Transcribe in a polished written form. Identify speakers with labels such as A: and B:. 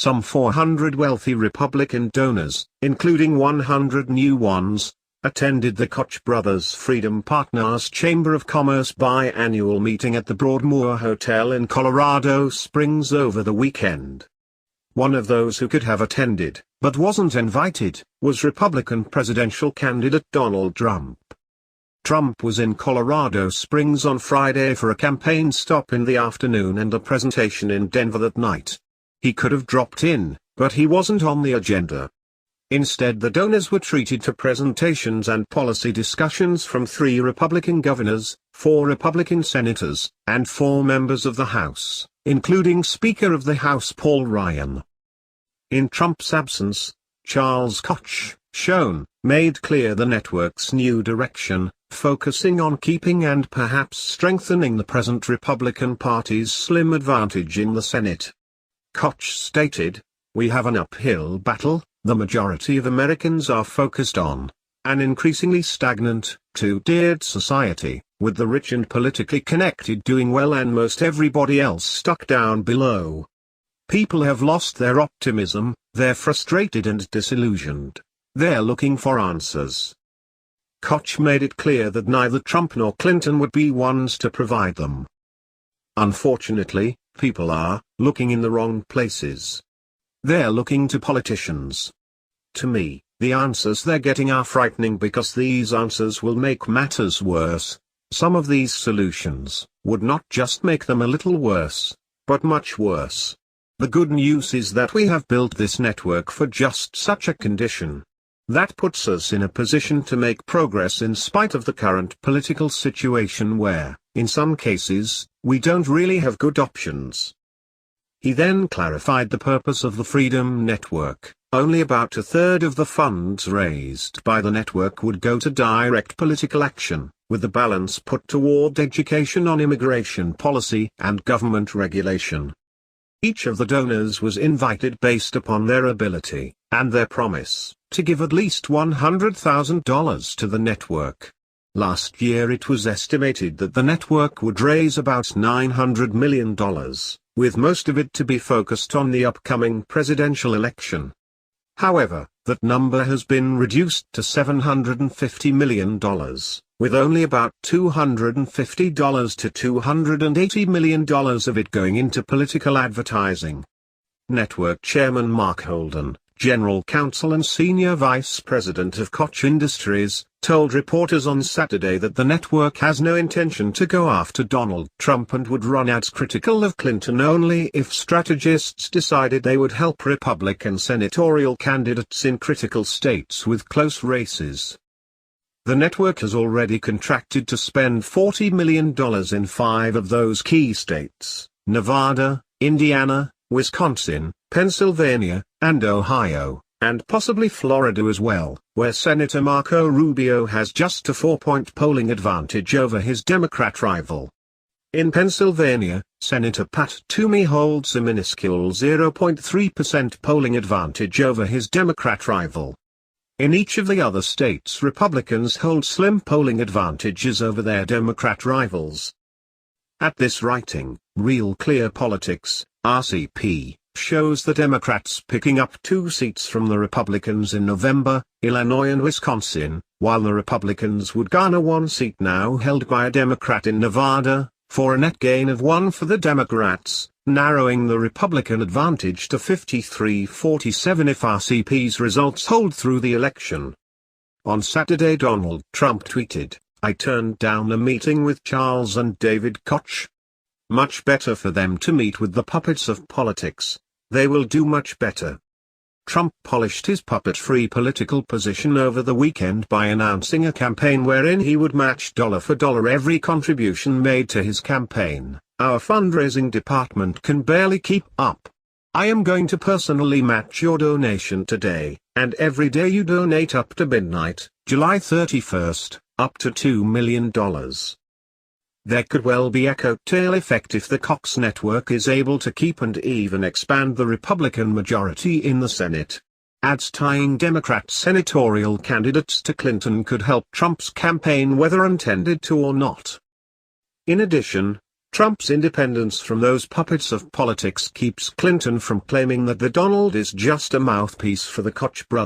A: some 400 wealthy Republican donors, including 100 new ones, attended the Koch brothers' Freedom Partners Chamber of Commerce biannual meeting at the Broadmoor Hotel in Colorado Springs over the weekend. One of those who could have attended, but wasn't invited, was Republican presidential candidate Donald Trump. Trump was in Colorado Springs on Friday for a campaign stop in the afternoon and a presentation in Denver that night. He could have dropped in, but he wasn't on the agenda. Instead, the donors were treated to presentations and policy discussions from 3 Republican governors, 4 Republican senators, and 4 members of the House, including Speaker of the House Paul Ryan. In Trump's absence, Charles Koch, made clear the network's new direction, focusing on keeping and perhaps strengthening the present Republican Party's slim advantage in the Senate. Koch stated, "We have an uphill battle. The majority of Americans are focused on an increasingly stagnant, two-tiered society, with the rich and politically connected doing well and most everybody else stuck down below. People have lost their optimism, they're frustrated and disillusioned. They're looking for answers." Koch made it clear that neither Trump nor Clinton would be ones to provide them. Unfortunately, people are looking in the wrong places. They're looking to politicians. To me, the answers they're getting are frightening because these answers will make matters worse. Some of these solutions would not just make them a little worse, but much worse. The good news is that we have built this network for just such a condition. That puts us in a position to make progress in spite of the current political situation where, in some cases, we don't really have good options. He then clarified the purpose of the Freedom Network. Only about a third of the funds raised by the network would go to direct political action, with the balance put toward education on immigration policy and government regulation. Each of the donors was invited based upon their ability, and their promise, to give at least $100,000 to the network. Last year it was estimated that the network would raise about $900 million, with most of it to be focused on the upcoming presidential election. However, that number has been reduced to $750 million, with only about $250 to $280 million of it going into political advertising. Network Chairman Mark Holden, General Counsel and Senior Vice President of Koch Industries, told reporters on Saturday that the network has no intention to go after Donald Trump and would run ads critical of Clinton only if strategists decided they would help Republican senatorial candidates in critical states with close races. The network has already contracted to spend $40 million in 5 of those key states: Nevada, Indiana, Wisconsin, Pennsylvania, and Ohio, and possibly Florida as well, where Senator Marco Rubio has just a 4-point polling advantage over his Democrat rival. In Pennsylvania, Senator Pat Toomey holds a minuscule 0.3% polling advantage over his Democrat rival. In each of the other states, Republicans hold slim polling advantages over their Democrat rivals. At this writing, Real Clear Politics, RCP, shows the Democrats picking up 2 seats from the Republicans in November, Illinois and Wisconsin, while the Republicans would garner 1 seat now held by a Democrat in Nevada, for a net gain of 1 for the Democrats, narrowing the Republican advantage to 53-47 if RCP's results hold through the election. On Saturday, Donald Trump tweeted, "I turned down a meeting with Charles and David Koch. Much better for them to meet with the puppets of politics. They will do much better." Trump polished his puppet-free political position over the weekend by announcing a campaign wherein he would match dollar for dollar every contribution made to his campaign. "Our fundraising department can barely keep up. I am going to personally match your donation today, and every day you donate up to midnight, July 31st, up to $2 million. There could well be a coattail effect if the Cox network is able to keep and even expand the Republican majority in the Senate. Ads tying Democrat senatorial candidates to Clinton could help Trump's campaign whether intended to or not. In addition, Trump's independence from those puppets of politics keeps Clinton from claiming that the Donald is just a mouthpiece for the Koch brothers.